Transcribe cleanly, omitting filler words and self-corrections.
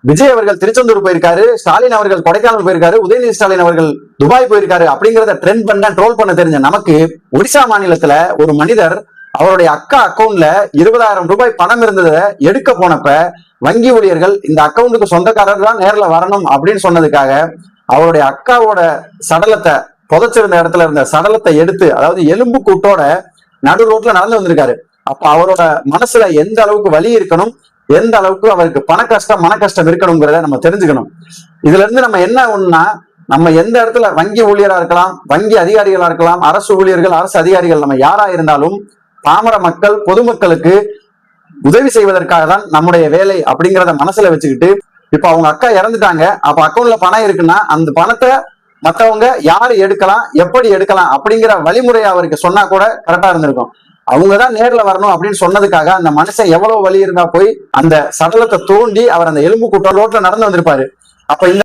விஜய் அவர்கள் திருச்செந்தூர் போயிருக்காரு, ஸ்டாலின் அவர்கள் கொடைக்கானல் போயிருக்காரு, உதயநிதி ஸ்டாலின் அவர்கள் துபாய் போயிருக்காரு அப்படிங்கறத ட்ரெண்ட் பண்ண ட்ரோல் பண்ண தெரிஞ்ச நமக்கு ஒடிசா மாநிலத்துல ஒரு மனிதர் அவருடைய அக்கா அக்கவுண்ட்ல 20,000 ரூபாய் பணம் இருந்ததை எடுக்க போனப்ப வங்கி ஊழியர்கள் இந்த அக்கவுண்டுக்கு சொந்தக்காரர் தான் நேர்ல வரணும் அப்படின்னு சொன்னதுக்காக அவருடைய அக்காவோட சடலத்தை புதைச்சிருந்த இடத்துல இருந்த சடலத்தை எடுத்து, அதாவது எலும்பு கூட்டோட நடு ரோட்ல நடந்து வந்திருக்காரு. அப்ப அவரோட மனசுல எந்த அளவுக்கு வலி இருக்கணும், எந்த அளவுக்கு அவருக்கு பண கஷ்டம் மன கஷ்டம் இருக்கணுங்கிறத நம்ம தெரிஞ்சுக்கணும். இதுல இருந்து நம்ம என்ன ஒண்ணுன்னா, நம்ம எந்த இடத்துல வங்கி ஊழியரா இருக்கலாம், வங்கி அதிகாரிகளா இருக்கலாம், அரசு ஊழியர்கள், அரசு அதிகாரிகள், நம்ம யாரா இருந்தாலும் பாமர மக்கள் பொதுமக்களுக்கு உதவி செய்வதற்காக தான் நம்முடைய வேலை அப்படிங்கிறத மனசுல வச்சுக்கிட்டு, இப்ப அவங்க அக்கா இறந்துட்டாங்க, அப்ப அக்கௌண்ட்ல பணம் இருக்குன்னா அந்த பணத்தை மத்தவங்க யாரு எடுக்கலாம், எப்படி எடுக்கலாம் அப்படிங்கிற வழிமுறையை அவருக்கு சொன்னா கூட கரெக்டா இருந்திருக்கும். அவங்கதான் நேர்ல வரணும் அப்படின்னு சொன்னதுக்காக அந்த மனுஷன் எவ்வளவு வலி இருந்தா போய் அந்த சடலத்தை தோண்டி அவர் அந்த எலும்பு கூட்டம் ரோட்ல நடந்து வந்திருப்பாரு. அப்ப இந்த